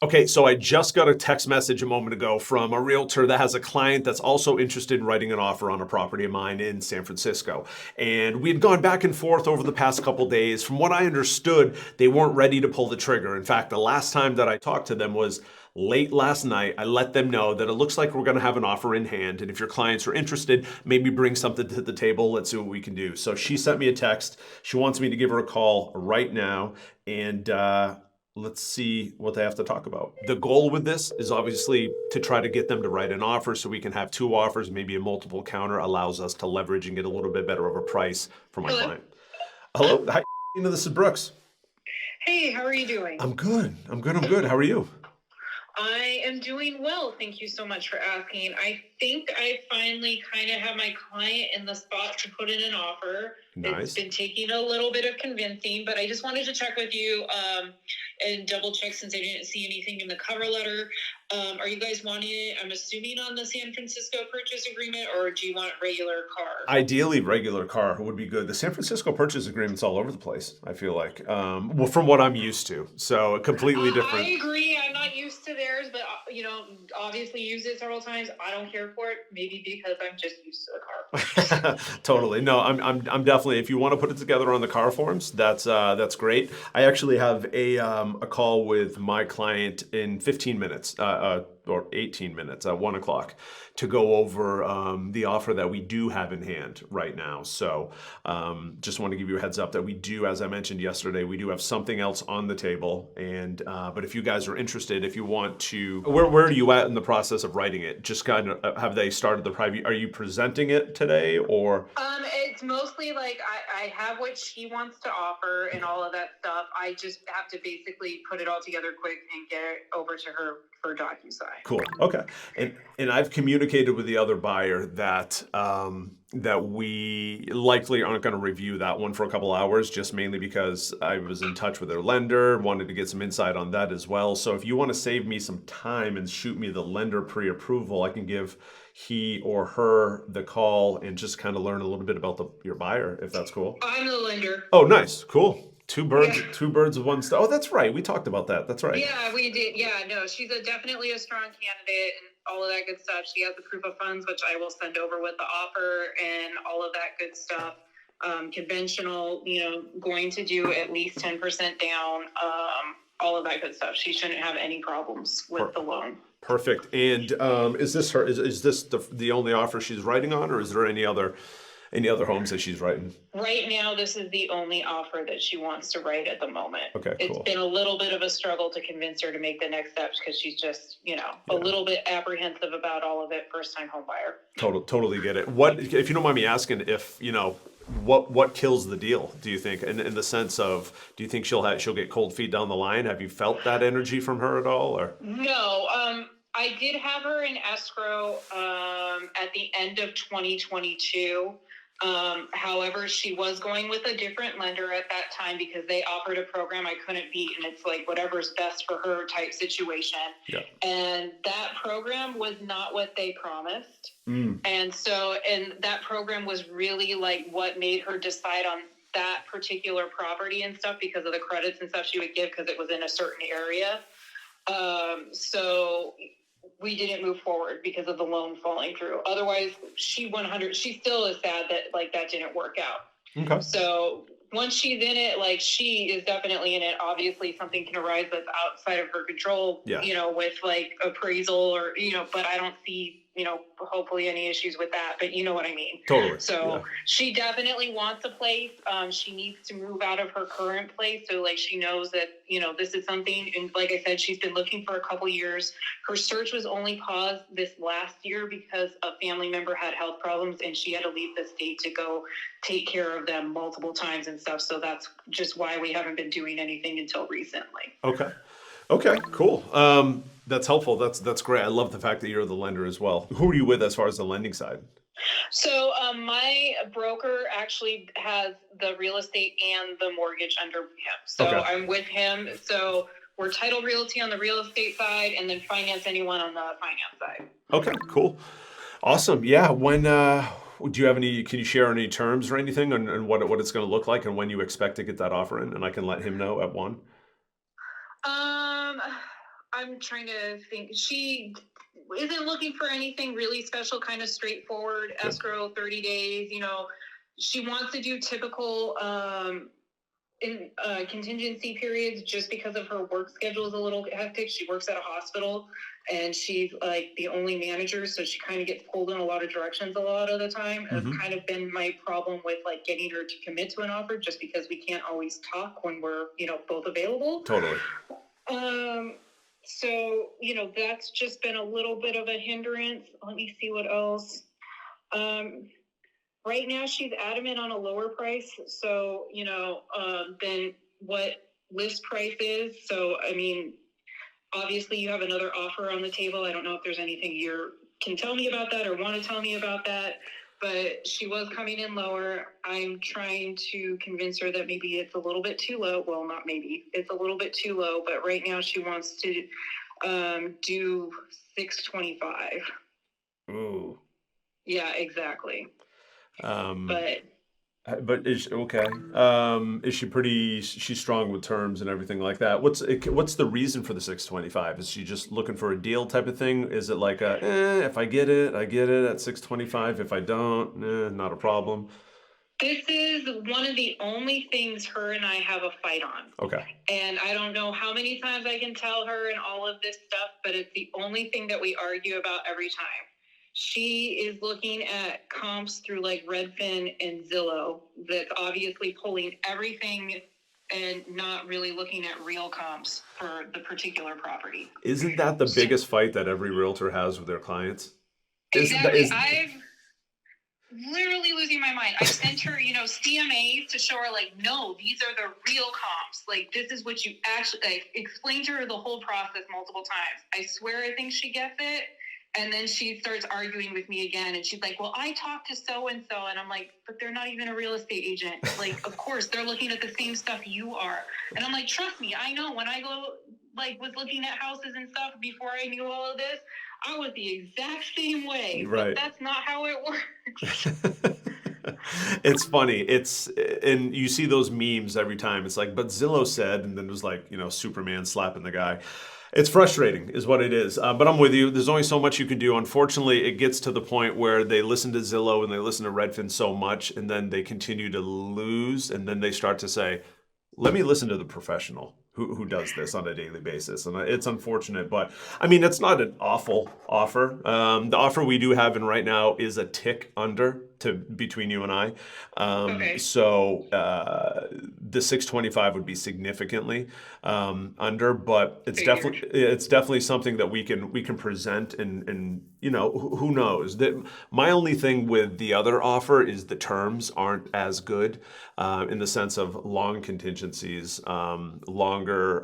Okay, so I just got a text message a moment ago from a realtor that has a client that's also interested in writing an offer on a property of mine in San Francisco. And we had gone back and forth over the past couple days. From what I understood, they weren't ready to pull the trigger. In fact, the last time that I talked to them was late last night. I let them know that it looks like we're going to have an offer in hand. And if your clients are interested, maybe bring something to the table. Let's see what we can do. So she sent me a text. She wants me to give her a call right now. And let's see what they have to talk about. The goal with this is obviously to try to get them to write an offer so we can have two offers, maybe a multiple counter allows us to leverage and get a little bit better of a price for my Hello. client. Hello, hi, this is Brooks. Hey, how are you doing? I'm good. I'm good. How are you? I am doing well. Thank you so much for asking. I think I finally kind of have my client in the spot to put in an offer. It's Nice. been taking a little bit of convincing, but I just wanted to check with you and double check since I didn't see anything in the cover letter. Are you guys wanting it, I'm assuming, on the San Francisco purchase agreement, or do you want regular car? Ideally, regular car would be good. The San Francisco purchase agreement's all over the place, I feel like. Well, from what I'm used to. So completely different. I agree. I'm not used to theirs, but obviously used it several times. I don't care for it. Maybe because I'm just used to the car purchase. Totally. No, I'm definitely. If you want to put it together on the car forms, that's great. I actually have a call with my client in 15 minutes, or 18 minutes, 1 o'clock, to go over the offer that we do have in hand right now. So, just want to give you a heads up that we do, as I mentioned yesterday, we do have something else on the table. And but if you guys are interested, if you want to, where are you at in the process of writing it? Just kind of have they started the private? Are you presenting it today or? It's mostly like I have what she wants to offer and all of that stuff. I just have to basically put it all together quick and get it over to her for DocuSign. Cool. Okay. And I've communicated with the other buyer that that we likely aren't going to review that one for a couple hours, just mainly because I was in touch with their lender, wanted to get some insight on that as well. So if you want to save me some time and shoot me the lender pre-approval, I can give he or her the call and just kind of learn a little bit about your buyer, if that's cool. I'm the lender. Oh, nice. Cool. Yeah. Two birds with one stone. Oh, that's right. We talked about that. That's right. Yeah, we did. Yeah, no, she's definitely a strong candidate and all of that good stuff. She has the proof of funds, which I will send over with the offer and all of that good stuff. Conventional, going to do at least 10% down, all of that good stuff. She shouldn't have any problems with the loan. Perfect. And is this her? Is this the only offer she's writing on, or is there any other homes that she's writing? Right now, this is the only offer that she wants to write at the moment. Okay, It's cool. been a little bit of a struggle to convince her to make the next steps because she's just, a little bit apprehensive about all of it. First time home buyer. Totally get it. What, if you don't mind me asking, if what kills the deal? Do you think, in the sense of, do you think she'll get cold feet down the line? Have you felt that energy from her at all, or? No, I did have her in escrow at the end of 2022. However, she was going with a different lender at that time because they offered a program I couldn't beat, and it's like whatever's best for her type situation. Yeah. And that program was not what they promised. Mm. And that program was really like what made her decide on that particular property and stuff because of the credits and stuff she would give because it was in a certain area. So we didn't move forward because of the loan falling through. Otherwise, she still is sad that didn't work out. Okay. So once she's in it, she is definitely in it. Obviously something can arise that's outside of her control, Yeah. With appraisal or, but I don't see, hopefully any issues with that, but you know what I mean? Totally. So Yeah. she definitely wants a place. She needs to move out of her current place. So she knows that, this is something. And like I said, she's been looking for a couple years. Her search was only paused this last year because a family member had health problems and she had to leave the state to go take care of them multiple times and stuff. So that's just why we haven't been doing anything until recently. Okay, cool. That's helpful. That's great. I love the fact that you're the lender as well. Who are you with as far as the lending side? So my broker actually has the real estate and the mortgage under him. So Okay. I'm with him. So we're title realty on the real estate side and then finance anyone on the finance side. Okay, cool. Awesome. Yeah. When do you have any? Can you share any terms or anything on what it's going to look like and when you expect to get that offer in, and I can let him know at one. I'm trying to think. She isn't looking for anything really special, kind of straightforward, Okay. escrow, 30 days, she wants to do typical in contingency periods just because of her work schedule is a little hectic. She works at a hospital and she's like the only manager, so she kind of gets pulled in a lot of directions a lot of the time. And it's kind of been my problem with like getting her to commit to an offer, just because we can't always talk when we're both available. Totally. So that's just been a little bit of a hindrance. Let me see what else. Right now, she's adamant on a lower price, so, than what list price is. So, I mean, obviously you have another offer on the table. I don't know if there's anything you can tell me about that or want to tell me about that, but she was coming in lower. I'm trying to convince her that maybe it's a little bit too low. Well, not maybe. It's a little bit too low, but right now she wants to do $625. Ooh. Yeah, exactly. But is okay. Is she pretty? She's strong with terms and everything like that. What's the reason for the 625? Is she just looking for a deal type of thing? Is it like if I get it, I get it at 625. If I don't, not a problem. This is one of the only things her and I have a fight on. Okay. And I don't know how many times I can tell her and all of this stuff, but it's the only thing that we argue about every time. She is looking at comps through like Redfin and Zillow that's obviously pulling everything and not really looking at real comps for the particular property. Isn't that the biggest fight that every realtor has with their clients? Exactly. I'm literally losing my mind. I sent her, CMAs to show her like, no, these are the real comps. Like, this is what you actually, like, explained to her the whole process multiple times. I swear I think she gets it. And then she starts arguing with me again. And she's like, well, I talked to so-and-so. And I'm like, but they're not even a real estate agent. Like, of course, they're looking at the same stuff you are. And I'm like, trust me, I know when I was looking at houses and stuff before I knew all of this, I was the exact same way. Right. But that's not how it works. It's funny. And you see those memes every time. It's like, but Zillow said, and then it was like, Superman slapping the guy. It's frustrating is what it is. But I'm with you. There's only so much you can do. Unfortunately, it gets to the point where they listen to Zillow and they listen to Redfin so much, and then they continue to lose. And then they start to say, let me listen to the professional who does this on a daily basis. And it's unfortunate, but I mean, it's not an awful offer. The offer we do have in right now is a tick under between you and I. Okay. So the 625 would be significantly under, but it's definitely something that we can present and who knows. My only thing with the other offer is the terms aren't as good in the sense of long contingencies, longer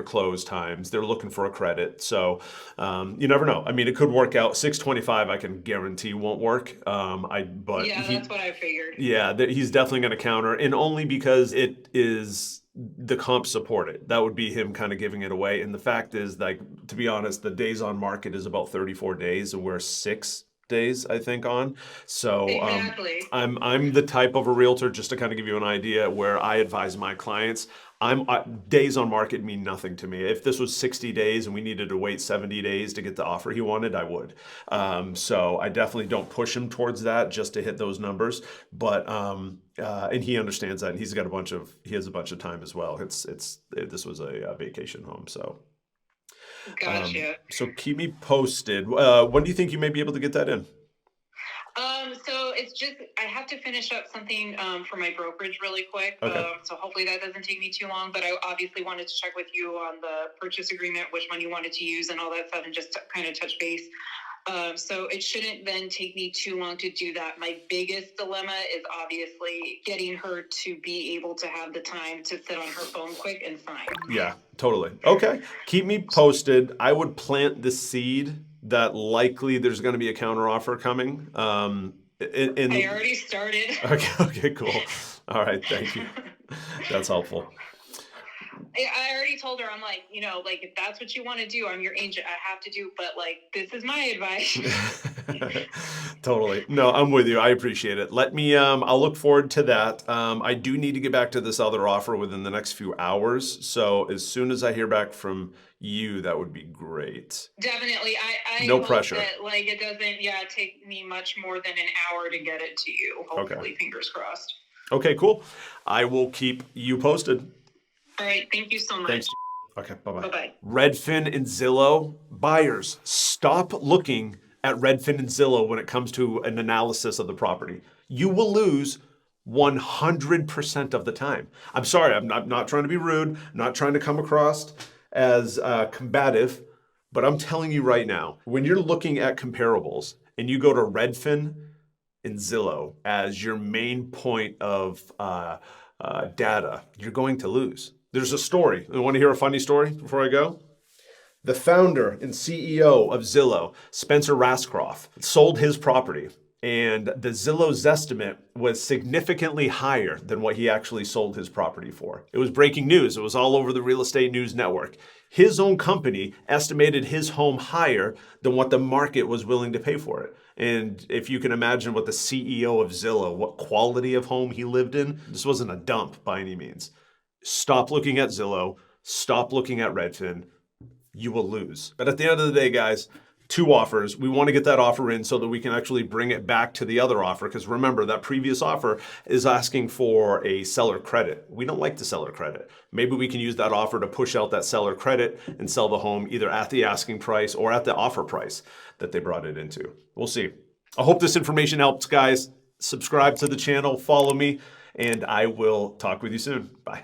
close times. They're looking for a credit, so you never know. I mean, it could work out. 625, I can guarantee won't work. That's what I figured. Yeah, he's definitely going to counter, and only because it is the comp supported. That would be him kind of giving it away. And the fact is, like, to be honest, the days on market is about 34 days, and we're 6 days, I think, on. So exactly. I'm the type of a realtor, just to kind of give you an idea, where I advise my clients. Days on market mean nothing to me. If this was 60 days and we needed to wait 70 days to get the offer he wanted, I would. So I definitely don't push him towards that just to hit those numbers. But and he understands that, and he has a bunch of time as well. This was a vacation home, so. Gotcha. So keep me posted. When do you think you may be able to get that in? So it's just, I have to finish up something for my brokerage really quick. Okay. So hopefully that doesn't take me too long, but I obviously wanted to check with you on the purchase agreement, which one you wanted to use and all that stuff, and just to kind of touch base. So it shouldn't then take me too long to do that. My biggest dilemma is obviously getting her to be able to have the time to sit on her phone quick and sign. Yeah, totally. Okay. Keep me posted. I would plant the seed that likely there's going to be a counteroffer coming. I already started. Okay, cool. All right, thank you. That's helpful. I already told her, I'm like, if that's what you want to do, I'm your agent. I have to do, but like, this is my advice. Totally. No, I'm with you. I appreciate it. Let me, I'll look forward to that. I do need to get back to this other offer within the next few hours. So as soon as I hear back from you, that would be great. Definitely. I No hope pressure. that like it doesn't take me much more than an hour to get it to you. Hopefully, fingers crossed. Okay, cool. I will keep you posted. All right, thank you so much. Thanks. Okay, bye-bye. Bye-bye. Redfin and Zillow, buyers, stop looking at Redfin and Zillow when it comes to an analysis of the property. You will lose 100% of the time. I'm sorry, I'm not trying to be rude, not trying to come across as combative, but I'm telling you right now, when you're looking at comparables and you go to Redfin and Zillow as your main point of data, you're going to lose. There's a story. You want to hear a funny story before I go? The founder and CEO of Zillow, Spencer Rascroft, sold his property, and the Zillow's estimate was significantly higher than what he actually sold his property for. It was breaking news. It was all over the Real Estate News Network. His own company estimated his home higher than what the market was willing to pay for it. And if you can imagine what the CEO of Zillow, what quality of home he lived in, this wasn't a dump by any means. Stop looking at Zillow. Stop looking at Redfin. You will lose. But at the end of the day, guys, 2 offers. We want to get that offer in so that we can actually bring it back to the other offer. Because remember, that previous offer is asking for a seller credit. We don't like the seller credit. Maybe we can use that offer to push out that seller credit and sell the home either at the asking price or at the offer price that they brought it into. We'll see. I hope this information helps, guys. Subscribe to the channel, follow me, and I will talk with you soon. Bye.